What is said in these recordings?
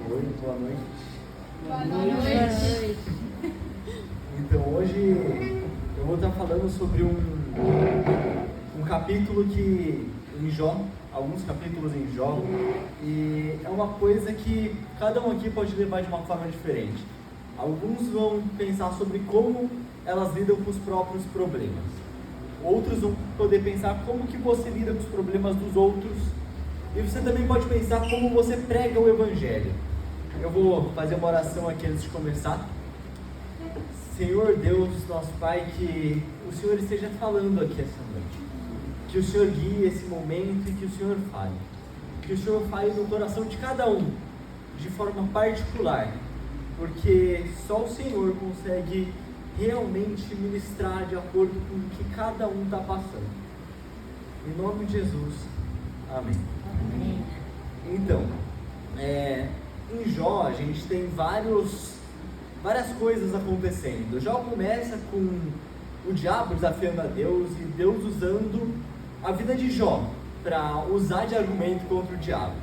Oi, boa noite. Boa noite. Então, hoje eu vou estar falando sobre um capítulo em Jó, alguns capítulos em Jó, e é uma coisa que cada um aqui pode levar de uma forma diferente. Alguns vão pensar sobre como elas lidam com os próprios problemas. Outros vão poder pensar como que você lida com os problemas dos outros. E você também pode pensar como você prega o Evangelho. Eu vou fazer uma oração aqui antes de começar. Senhor Deus, nosso Pai, que o Senhor esteja falando aqui essa noite. Que o Senhor guie esse momento e que o Senhor fale. Que o Senhor fale no coração de cada um, de forma particular. Porque só o Senhor consegue realmente ministrar de acordo com o que cada um está passando. Em nome de Jesus, amém. Amém. Então, em Jó a gente tem várias coisas acontecendo. Jó começa com o diabo desafiando a Deus e Deus usando a vida de Jó para usar de argumento contra o diabo.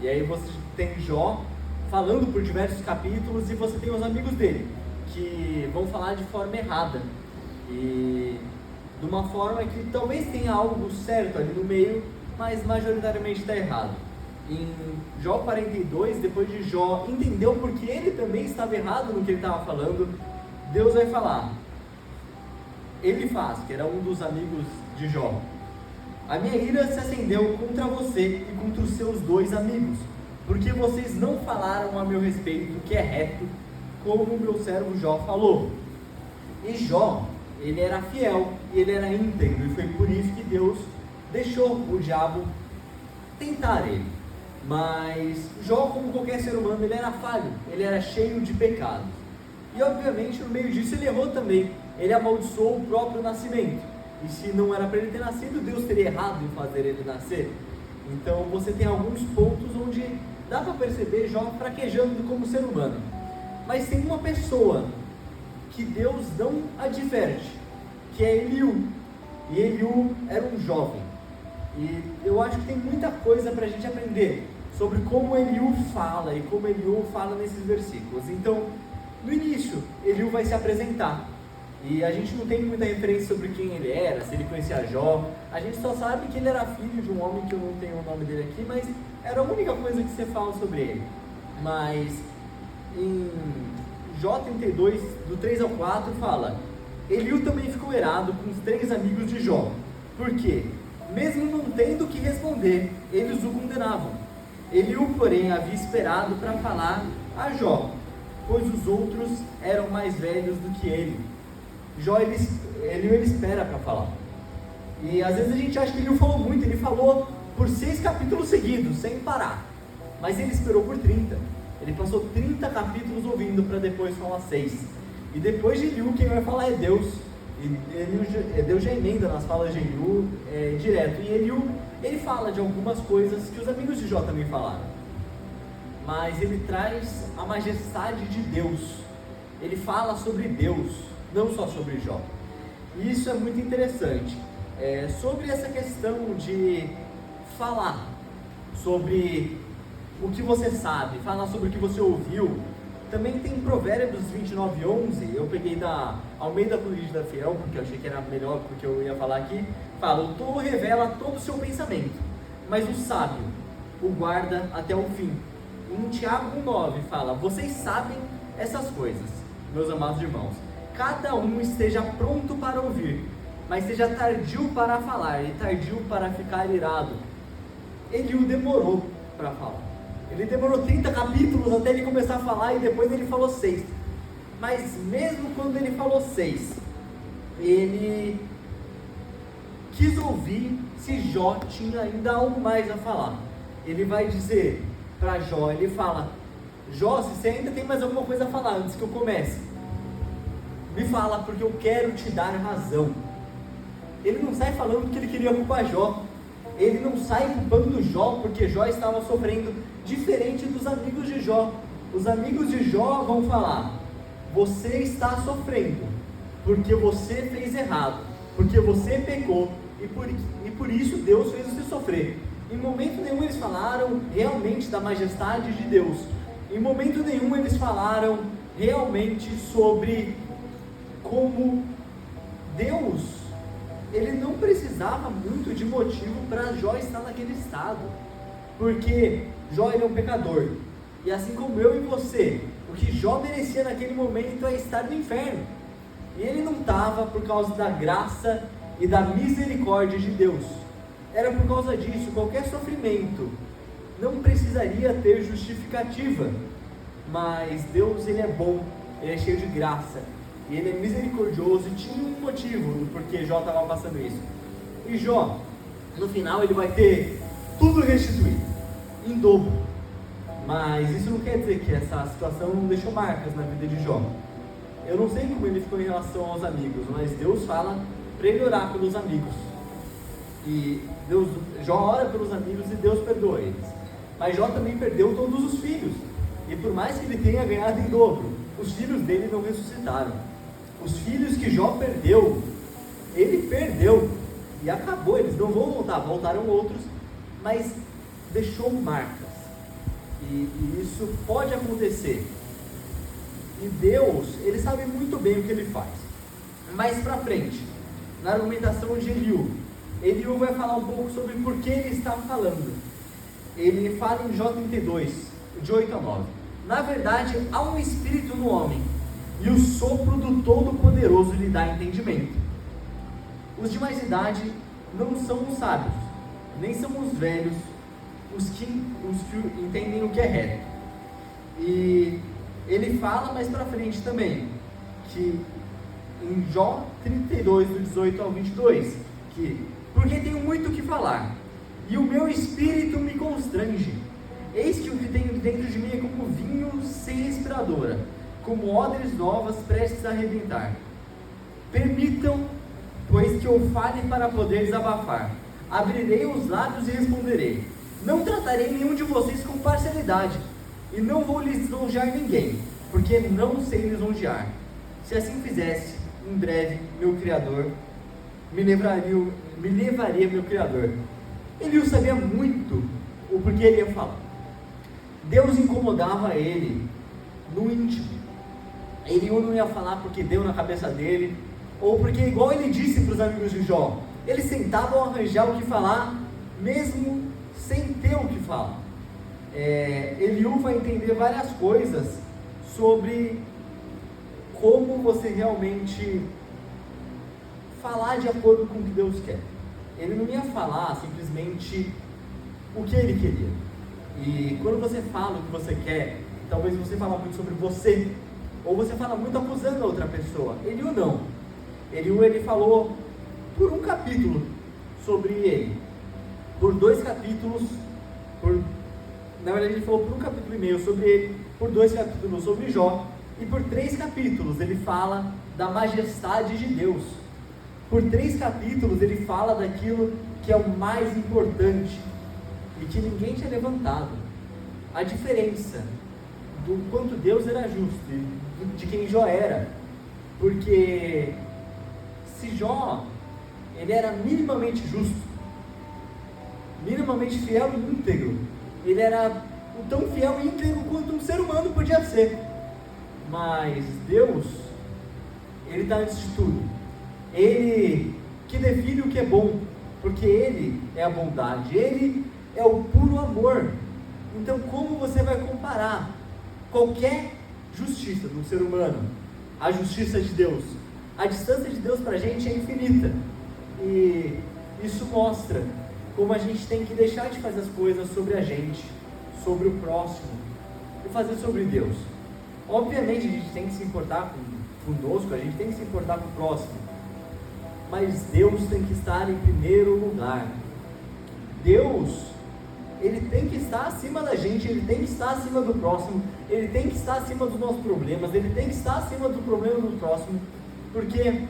E aí você tem Jó falando por diversos capítulos e você tem os amigos dele que vão falar de forma errada e de uma forma que talvez tenha algo certo ali no meio, mas majoritariamente está errado. Em Jó 42, depois de Jó entendeu porque ele também estava errado no que ele estava falando, Deus vai falar. Elifaz, que era um dos amigos de Jó: a minha ira se acendeu contra você e contra os seus dois amigos, porque vocês não falaram a meu respeito o que é reto, como o meu servo Jó falou. E Jó, ele era fiel e ele era íntegro, e foi por isso que Deus deixou o diabo tentar ele. Mas Jó, como qualquer ser humano, ele era falho, ele era cheio de pecados. E obviamente no meio disso ele errou também. Ele amaldiçoou o próprio nascimento. E se não era para ele ter nascido, Deus teria errado em fazer ele nascer. Então você tem alguns pontos onde dá para perceber Jó fraquejando como ser humano. Mas tem uma pessoa que Deus não adverte, que é Eliú. E Eliú era um jovem. E eu acho que tem muita coisa para a gente aprender sobre como Eliú fala e como Eliú fala nesses versículos. Então, no início, Eliú vai se apresentar. E a gente não tem muita referência sobre quem ele era, se ele conhecia Jó. A gente só sabe que ele era filho de um homem que eu não tenho o nome dele aqui, mas era a única coisa que você fala sobre ele. Mas em Jó 32, do 3 ao 4, fala: Eliú também ficou irado com os 3 amigos de Jó. Por quê? Mesmo não tendo o que responder, eles o condenavam. Eliú, porém, havia esperado para falar a Jó, pois os outros eram mais velhos do que ele. Eliú ele espera para falar. E às vezes a gente acha que Eliú falou muito. Ele falou por 6 capítulos seguidos, sem parar. Mas ele esperou por 30. Ele passou 30 capítulos ouvindo para depois falar 6. E depois de Eliú, quem vai falar é Deus. E Deus já emenda nas falas de Eliú direto. E Eliú, ele fala de algumas coisas que os amigos de Jó também falaram. Mas ele traz a majestade de Deus. Ele fala sobre Deus, não só sobre Jó. E isso é muito interessante. Sobre essa questão de falar sobre o que você sabe, falar sobre o que você ouviu. Também tem Provérbios 29:11, eu peguei da Almeida Corrigida Fiel, porque eu achei que era melhor porque eu ia falar aqui. Fala: o tolo revela todo o seu pensamento, mas o sábio o guarda até o fim. Em Tiago 1:9 fala: vocês sabem essas coisas, meus amados irmãos. Cada um esteja pronto para ouvir, mas seja tardio para falar e tardio para ficar irado. Eliú demorou para falar. Ele demorou 30 capítulos até ele começar a falar e depois ele falou 6. Mas mesmo quando ele falou 6, ele quis ouvir se Jó tinha ainda algo mais a falar. Ele vai dizer para Jó, ele fala: Jó, se você ainda tem mais alguma coisa a falar antes que eu comece, me fala, porque eu quero te dar razão. Ele não sai falando que ele queria culpar Jó. Ele não sai culpando Jó porque Jó estava sofrendo, diferente dos amigos de Jó. Os amigos de Jó vão falar: você está sofrendo porque você fez errado, porque você pecou e por isso Deus fez você sofrer. Em momento nenhum eles falaram realmente da majestade de Deus. Em momento nenhum eles falaram realmente sobre como Deus, ele não precisava muito de motivo para Jó estar naquele estado, porque Jó, ele é um pecador, e assim como eu e você, o que Jó merecia naquele momento é estar no inferno, e ele não estava por causa da graça e da misericórdia de Deus, era por causa disso. Qualquer sofrimento não precisaria ter justificativa, mas Deus, ele é bom, ele é cheio de graça, e ele é misericordioso, e tinha um motivo do porquê Jó estava passando isso. E Jó, no final, ele vai ter tudo restituído, em dobro. Mas isso não quer dizer que essa situação não deixou marcas na vida de Jó. Eu não sei como ele ficou em relação aos amigos, mas Deus fala para ele orar pelos amigos. E Jó ora pelos amigos e Deus perdoa eles. Mas Jó também perdeu todos os filhos. E por mais que ele tenha ganhado em dobro, os filhos dele não ressuscitaram. Os filhos que Jó perdeu, ele perdeu. E acabou, eles não vão voltar. Voltaram outros, mas deixou marcas. E isso pode acontecer. E Deus, ele sabe muito bem o que ele faz. Mais pra frente, na argumentação de Eliú vai falar um pouco sobre por que ele está falando. Ele fala em Jó 32, de 8 a 9. Na verdade, há um espírito no homem, e o sopro do Todo-Poderoso lhe dá entendimento. Os de mais idade não são os sábios, nem são os velhos, os que entendem o que é reto. E ele fala mais para frente também, que em Jó 32, do 18 ao 22, que porque tenho muito o que falar, e o meu espírito me constrange. Eis que o que tenho dentro de mim é como vinho sem respiradora, como odres novas prestes a arrebentar. Permitam, pois, que eu fale para poder desabafar. Abrirei os lábios e responderei. Não tratarei nenhum de vocês com parcialidade, e não vou lisonjear ninguém, porque não sei lisonjear. Se assim fizesse, em breve, meu Criador me levaria meu Criador. Eliú sabia muito o porquê ele ia falar. Deus incomodava ele no íntimo. Eliú não ia falar porque deu na cabeça dele, ou porque, igual ele disse para os amigos de Jó, eles tentavam arranjar o que falar, mesmo sem ter o que falar. Eliú vai entender várias coisas sobre como você realmente falar de acordo com o que Deus quer. Ele não ia falar simplesmente o que ele queria. E quando você fala o que você quer, talvez você fala muito sobre você, ou você fala muito acusando a outra pessoa. Eliú não. Eliú, ele falou por um capítulo sobre ele, por 2 capítulos, na verdade ele falou por 1 capítulo e meio sobre ele, por 2 capítulos sobre Jó, e por 3 capítulos ele fala da majestade de Deus. Por 3 capítulos ele fala daquilo que é o mais importante e que ninguém tinha levantado. A diferença do quanto Deus era justo e de quem Jó era. Porque se Jó, ele era minimamente justo, minimamente fiel e íntegro, ele era tão fiel e íntegro quanto um ser humano podia ser. Mas Deus, ele está antes de tudo. Ele que define o que é bom, porque Ele é a bondade, Ele é o puro amor. Então como você vai comparar qualquer justiça do ser humano à justiça de Deus? A distância de Deus para a gente é infinita, e isso mostra como a gente tem que deixar de fazer as coisas sobre a gente, sobre o próximo, e fazer sobre Deus. Obviamente a gente tem que se importar conosco, a gente tem que se importar com o próximo, mas Deus tem que estar em primeiro lugar. Deus, ele tem que estar acima da gente, ele tem que estar acima do próximo, ele tem que estar acima dos nossos problemas, ele tem que estar acima do problema do próximo, porque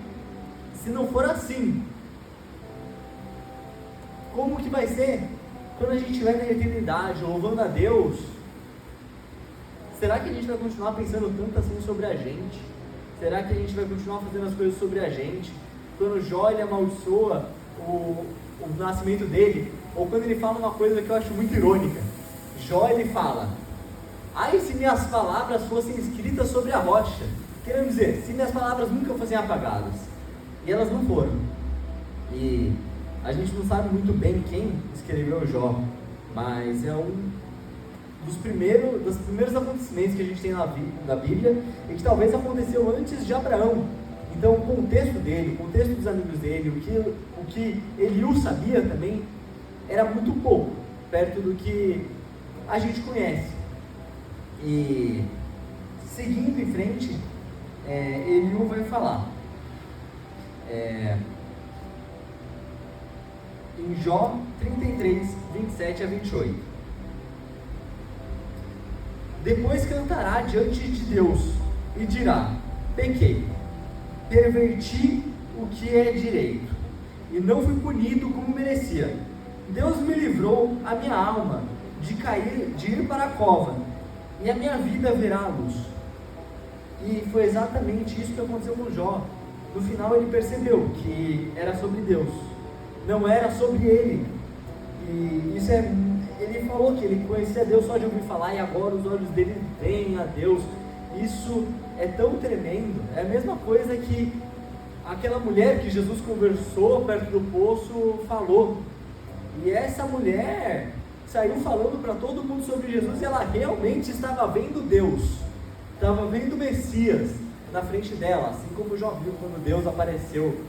se não for assim, como que vai ser quando a gente estiver na eternidade, louvando a Deus? Será que a gente vai continuar pensando tanto assim sobre a gente? Será que a gente vai continuar fazendo as coisas sobre a gente? Quando Jó, ele amaldiçoa o nascimento dele, ou quando ele fala uma coisa que eu acho muito irônica. Jó, ele fala: ai se minhas palavras fossem escritas sobre a rocha. Querendo dizer, se minhas palavras nunca fossem apagadas. E elas não foram. E a gente não sabe muito bem quem escreveu Jó, mas é um dos primeiros acontecimentos que a gente tem na Bíblia, e que talvez aconteceu antes de Abraão. Então o contexto dele, o contexto dos amigos dele, o que Eliú sabia também, era muito pouco, perto do que a gente conhece. E seguindo em frente, Eliú vai falar em Jó 33, 27 a 28. Depois cantará diante de Deus e dirá: pequei, perverti o que é direito, e não fui punido como merecia. Deus me livrou a minha alma de ir para a cova, e a minha vida verá a luz. E foi exatamente isso que aconteceu com Jó. No final ele percebeu que era sobre Deus, não era sobre ele. E isso ele falou que ele conhecia Deus só de ouvir falar, e agora os olhos dele veem a Deus. Isso é tão tremendo. É a mesma coisa que aquela mulher que Jesus conversou perto do poço falou. E essa mulher saiu falando para todo mundo sobre Jesus, e ela realmente estava vendo Deus, estava vendo o Messias na frente dela, assim como Jó viu quando Deus apareceu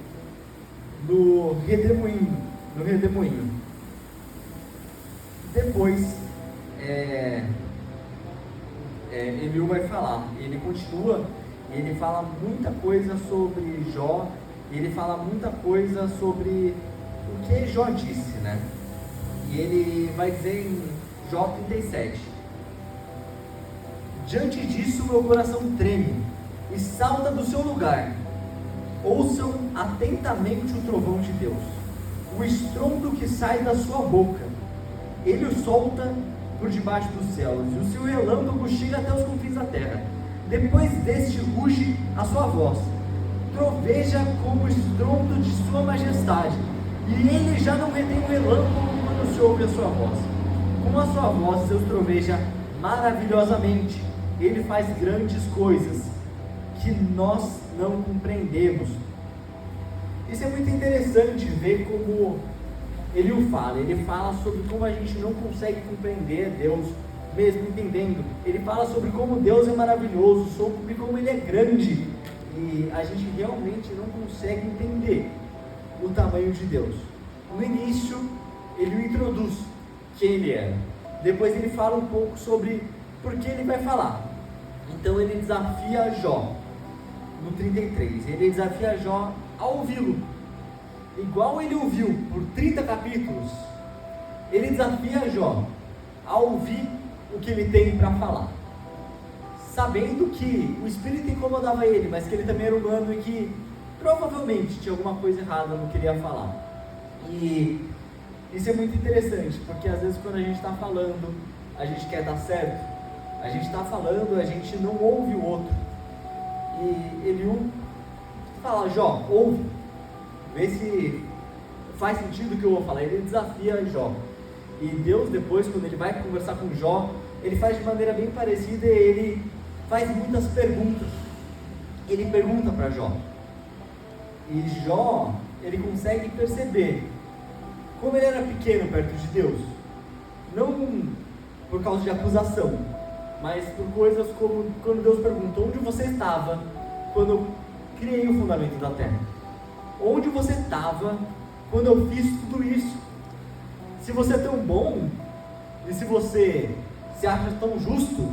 no redemoinho. Depois Eliú vai falar, ele continua, ele fala muita coisa sobre Jó, ele fala muita coisa sobre o que Jó disse, né? E ele vai dizer em Jó 37: diante disso meu coração treme e salta do seu lugar. Ouçam atentamente o trovão de Deus, o estrondo que sai da sua boca. Ele o solta por debaixo dos céus, e o seu relâmpago chega até os confins da terra. Depois deste ruge a sua voz, troveja como o estrondo de sua majestade, e ele já não retém o relâmpago quando se ouve a sua voz. Com a sua voz Deus troveja maravilhosamente, ele faz grandes coisas que nós não compreendemos. Isso é muito interessante ver como ele fala sobre como a gente não consegue compreender Deus, mesmo entendendo. Ele fala sobre como Deus é maravilhoso, sobre como Ele é grande, e a gente realmente não consegue entender o tamanho de Deus. No início, ele introduz quem Ele era. Depois ele fala um pouco sobre por que ele vai falar. Então ele desafia Jó, no 33, ele desafia Jó a ouvi-lo. Igual ele ouviu por 30 capítulos, ele desafia Jó a ouvir o que ele tem para falar, sabendo que o espírito incomodava ele, mas que ele também era humano e que provavelmente tinha alguma coisa errada no que ele ia falar. E isso é muito interessante, porque às vezes quando a gente está falando, a gente quer dar certo, a gente está falando, a gente não ouve o outro. E Eliú fala: Jó, ouve, vê se faz sentido o que eu vou falar. Ele desafia Jó. E Deus depois, quando ele vai conversar com Jó, ele faz de maneira bem parecida, e ele faz muitas perguntas. Ele pergunta para Jó. E Jó, ele consegue perceber como ele era pequeno perto de Deus. Não por causa de acusação, mas por coisas como quando Deus perguntou: onde você estava quando eu criei o fundamento da terra? Onde você estava quando eu fiz tudo isso? Se você é tão bom, e se você se acha tão justo,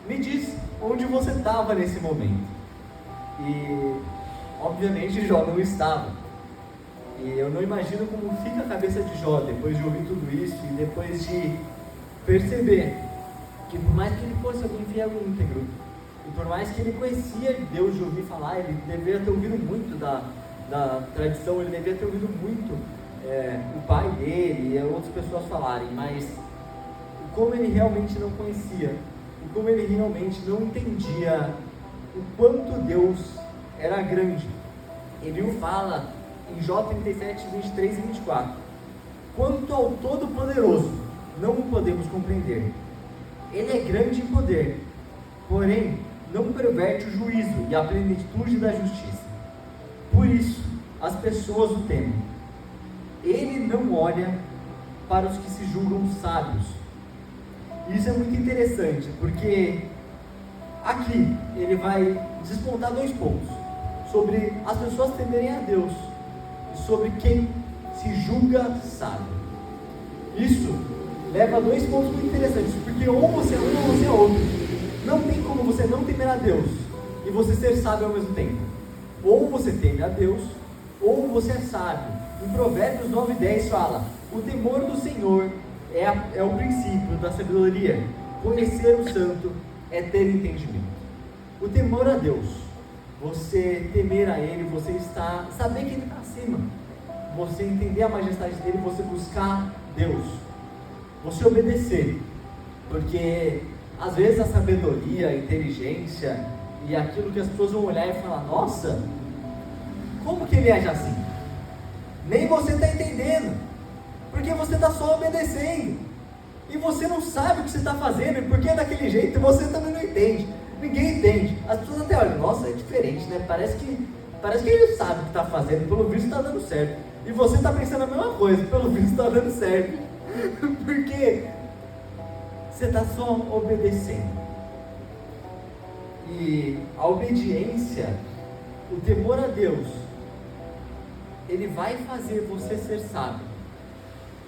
me diz onde você estava nesse momento. E obviamente Jó não estava. E eu não imagino como fica a cabeça de Jó depois de ouvir tudo isso, e depois de perceber que por mais que ele fosse alguém fiel e íntegro, e por mais que ele conhecia Deus de ouvir falar, ele deveria ter ouvido muito da tradição, ele deveria ter ouvido muito o pai dele e outras pessoas falarem, mas como ele realmente não conhecia, e como ele realmente não entendia o quanto Deus era grande. Eliú fala em Jó 37, 23 e 24: quanto ao Todo-Poderoso, não o podemos compreender, Ele é grande em poder, porém não perverte o juízo e a plenitude da justiça. Por isso, as pessoas o temem. Ele não olha para os que se julgam sábios. Isso é muito interessante, porque aqui ele vai despontar 2 pontos, sobre as pessoas temerem a Deus e sobre quem se julga sábio. Isso leva a 2 pontos muito interessantes, porque ou você é um ou você é outro. Não tem como você não temer a Deus e você ser sábio ao mesmo tempo. Ou você teme a Deus, ou você é sábio. Em Provérbios 9:10 fala: o temor do Senhor é o princípio da sabedoria. Conhecer o santo é ter entendimento. O temor a Deus, você temer a Ele, você saber que Ele está acima, você entender a majestade dEle, você buscar Deus, você obedecer, porque às vezes a sabedoria, a inteligência e aquilo que as pessoas vão olhar e falar: nossa, como que ele age assim? Nem você está entendendo, porque você está só obedecendo, e você não sabe o que você está fazendo, e porque é daquele jeito, você também não entende, ninguém entende. As pessoas até olham: nossa, é diferente, né? Parece que ele sabe o que está fazendo, pelo visto está dando certo, e você está pensando a mesma coisa, pelo visto está dando certo, porque você está só obedecendo. E a obediência, o temor a Deus, ele vai fazer você ser sábio,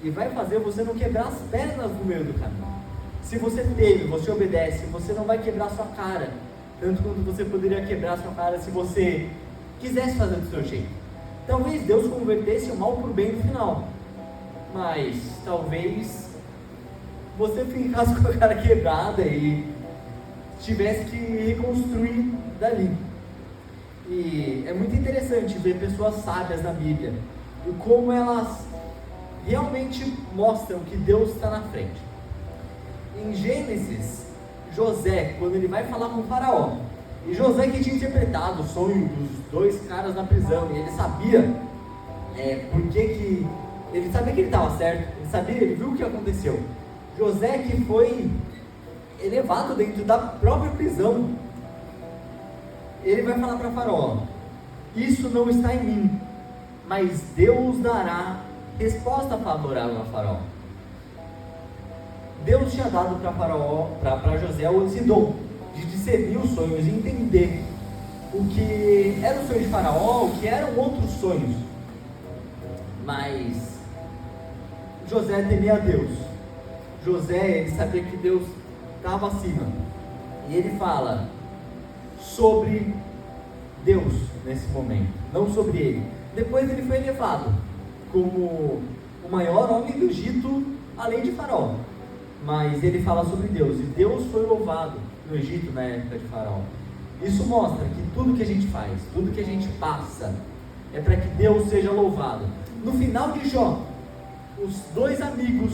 e vai fazer você não quebrar as pernas no meio do caminho. Se você teme, você obedece, você não vai quebrar sua cara, tanto quanto você poderia quebrar sua cara se você quisesse fazer do seu jeito. Talvez Deus convertesse o mal por bem no final, mas talvez você ficasse com a cara quebrada e tivesse que reconstruir dali. E é muito interessante ver pessoas sábias na Bíblia e como elas realmente mostram que Deus está na frente. Em Gênesis, José, quando ele vai falar com o faraó, e José que tinha interpretado o sonho dos 2 caras na prisão, e ele sabia ele sabia que ele estava certo, ele viu o que aconteceu. José que foi elevado dentro da própria prisão, ele vai falar para faraó: isso não está em mim, mas Deus dará resposta favorável a faraó. Deus tinha dado para faraó, para José, esse dom de discernir os sonhos e entender o que era o sonho de faraó, o que eram outros sonhos. Mas José temia a Deus. José, ele sabia que Deus estava acima, e ele fala sobre Deus nesse momento, não sobre ele. Depois ele foi elevado como o maior homem do Egito, além de faraó, mas ele fala sobre Deus, e Deus foi louvado no Egito na época de faraó. Isso mostra que tudo que a gente faz, tudo que a gente passa, é para que Deus seja louvado. No final de Jó, os 3 amigos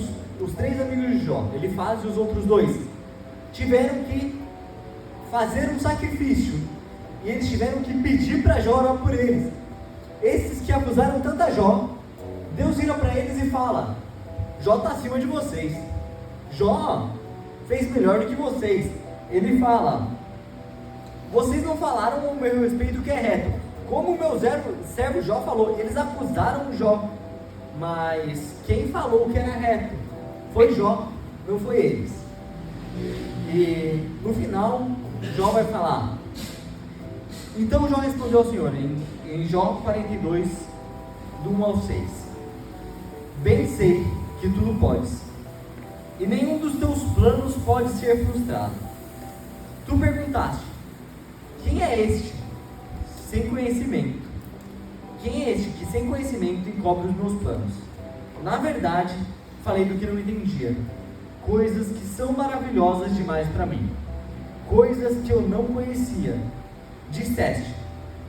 de Jó, ele faz, e os outros 2 tiveram que fazer um sacrifício, e eles tiveram que pedir para Jó orar por eles. Esses que acusaram tanto a Jó, Deus vira para eles e fala: Jó está acima de vocês, Jó fez melhor do que vocês. Ele fala: vocês não falaram ao meu respeito o que é reto, como o meu servo Jó falou. Eles acusaram Jó, mas quem falou o que era reto foi Jó, não foi eles. E no final, Jó vai falar: então Jó respondeu ao Senhor, em Jó 42, do 1 ao 6: bem sei que tudo podes, e nenhum dos teus planos pode ser frustrado. Tu perguntaste: quem é este sem conhecimento? Quem é este que sem conhecimento encobre os meus planos? Na verdade, falei do que não entendia, coisas que são maravilhosas demais para mim, coisas que eu não conhecia. Disseste: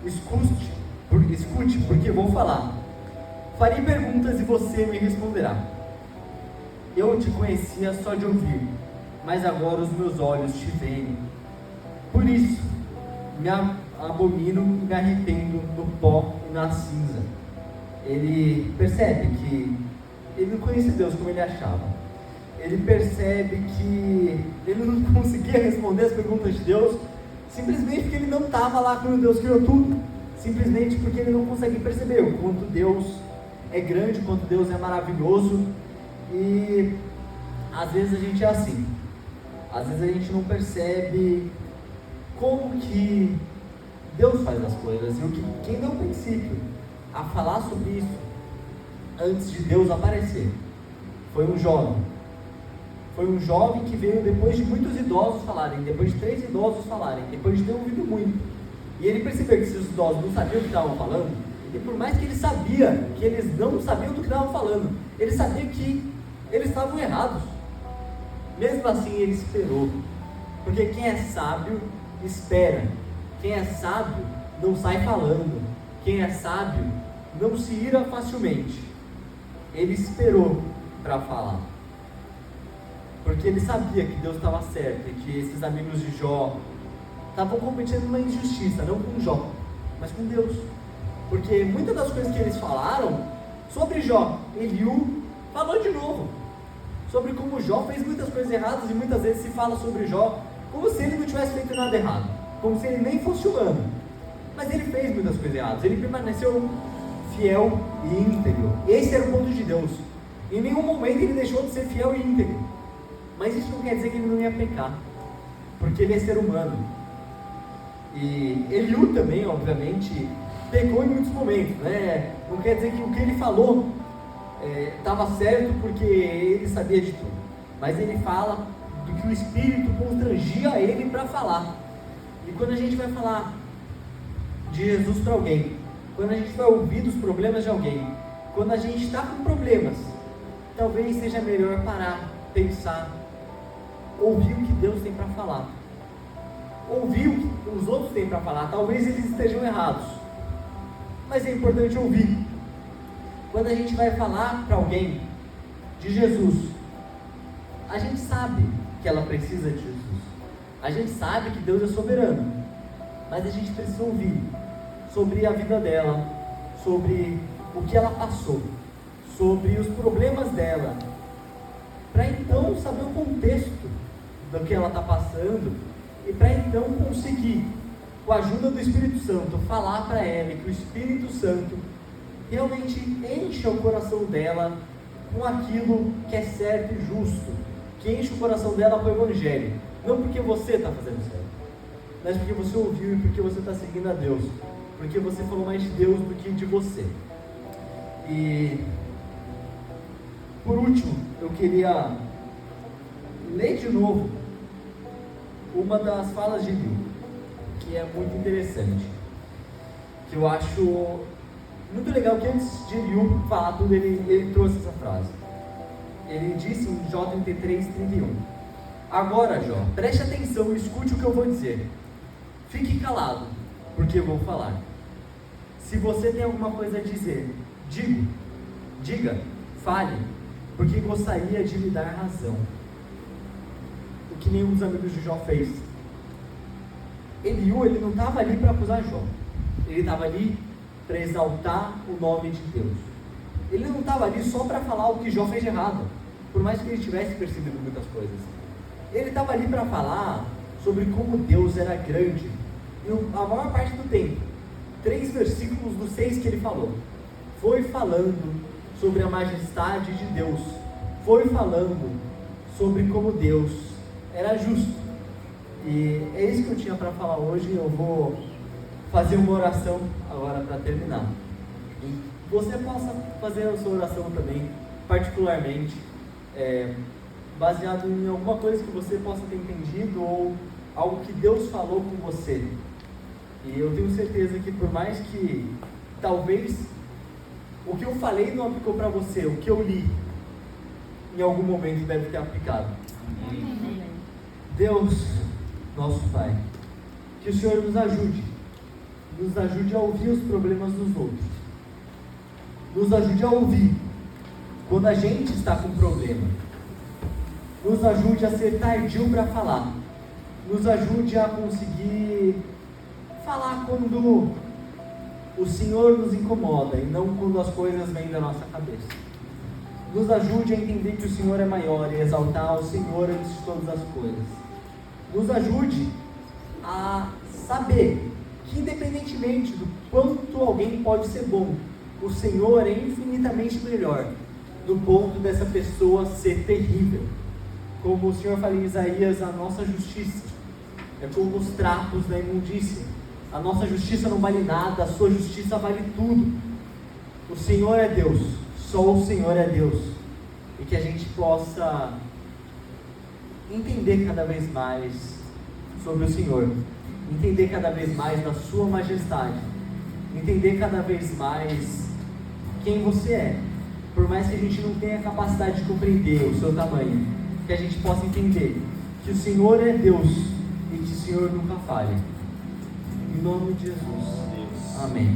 escute, porque vou falar. Farei perguntas e você me responderá. Eu te conhecia só de ouvir, mas agora os meus olhos te veem. Por isso, me abomino e me arrependo no pó e na cinza. Ele percebe que ele não conhecia Deus como ele achava. Ele percebe que ele não conseguia responder as perguntas de Deus, simplesmente porque ele não estava lá quando Deus criou tudo, simplesmente porque ele não consegue perceber o quanto Deus é grande, o quanto Deus é maravilhoso. E às vezes a gente é assim, às vezes a gente não percebe como que Deus faz as coisas, e quem deu o princípio a falar sobre isso antes de Deus aparecer foi um jovem. Foi um jovem que veio depois de muitos idosos falarem, depois de 3 idosos falarem, depois de ter ouvido muito. E ele percebeu que esses idosos não sabiam o que estavam falando, e por mais que ele sabia que eles não sabiam do que estavam falando, ele sabia que eles estavam errados. Mesmo assim ele esperou, porque quem é sábio espera. Quem é sábio não sai falando. Quem é sábio não se ira facilmente. Ele esperou para falar, porque ele sabia que Deus estava certo e que esses amigos de Jó estavam cometendo uma injustiça, não com Jó, mas com Deus. Porque muitas das coisas que eles falaram sobre Jó, Eliú falou de novo sobre como Jó fez muitas coisas erradas, e muitas vezes se fala sobre Jó como se ele não tivesse feito nada errado, como se ele nem fosse humano. Mas ele fez muitas coisas erradas, ele permaneceu fiel e íntegro. Esse era o ponto de Deus. Em nenhum momento ele deixou de ser fiel e íntegro. Mas isso não quer dizer que ele não ia pecar, porque ele é ser humano. E Eliú também, obviamente, pecou em muitos momentos, né? Não quer dizer que o que ele falou estava certo porque ele sabia de tudo, mas ele fala do que o Espírito constrangia ele para falar. E quando a gente vai falar de Jesus para alguém, quando a gente vai ouvir dos problemas de alguém, quando a gente está com problemas, talvez seja melhor parar, pensar, ouvir o que Deus tem para falar, ouvir o que os outros têm para falar. Talvez eles estejam errados, mas é importante ouvir. Quando a gente vai falar para alguém de Jesus, a gente sabe que ela precisa de Jesus, a gente sabe que Deus é soberano, mas a gente precisa ouvir sobre a vida dela, sobre o que ela passou, sobre os problemas dela, para então saber o contexto do que ela está passando, e para então conseguir, com a ajuda do Espírito Santo, falar para ela, e que o Espírito Santo realmente encha o coração dela com aquilo que é certo e justo, que enche o coração dela com o Evangelho, não porque você está fazendo certo, mas porque você ouviu e porque você está seguindo a Deus, porque você falou mais de Deus do que de você. E por último, eu queria ler de novo uma das falas de Eliú, que é muito interessante, que eu acho muito legal, que antes de Eliú falar tudo, ele trouxe essa frase. Ele disse em Jó 33:31: agora, Jó, preste atenção e escute o que eu vou dizer. Fique calado, porque eu vou falar. Se você tem alguma coisa a dizer, diga, fale, porque gostaria de lhe dar razão. O que nenhum dos amigos de Jó fez. Eliú, ele não estava ali para acusar Jó, ele estava ali para exaltar o nome de Deus. Ele não estava ali só para falar o que Jó fez de errado, por mais que ele tivesse percebido muitas coisas. Ele estava ali para falar sobre como Deus era grande, e a maior parte do tempo, 3 versículos dos 6 que ele falou, foi falando sobre a majestade de Deus, foi falando sobre como Deus era justo. E é isso que eu tinha para falar hoje. Eu vou fazer uma oração agora para terminar, e você possa fazer a sua oração também, particularmente baseado em alguma coisa que você possa ter entendido, ou algo que Deus falou com você. E eu tenho certeza que, por mais que talvez o que eu falei não aplicou para você, o que eu li em algum momento deve ter aplicado. Amém. Deus, nosso Pai, que o Senhor nos ajude a ouvir os problemas dos outros, nos ajude a ouvir quando a gente está com problema, nos ajude a ser tardio para falar, nos ajude a conseguir falar quando o Senhor nos incomoda, e não quando as coisas vêm da nossa cabeça. Nos ajude a entender que o Senhor é maior e exaltar o Senhor antes de todas as coisas. Nos ajude a saber que, independentemente do quanto alguém pode ser bom, o Senhor é infinitamente melhor, do ponto dessa pessoa ser terrível. Como o Senhor fala em Isaías, a nossa justiça é como os trapos da imundícia. A nossa justiça não vale nada, a sua justiça vale tudo. O Senhor é Deus, só o Senhor é Deus. E que a gente possa entender cada vez mais sobre o Senhor, entender cada vez mais da sua majestade, entender cada vez mais quem você é, por mais que a gente não tenha capacidade de compreender o seu tamanho, que a gente possa entender que o Senhor é Deus e que o Senhor nunca falha. Em nome de Jesus. Amém.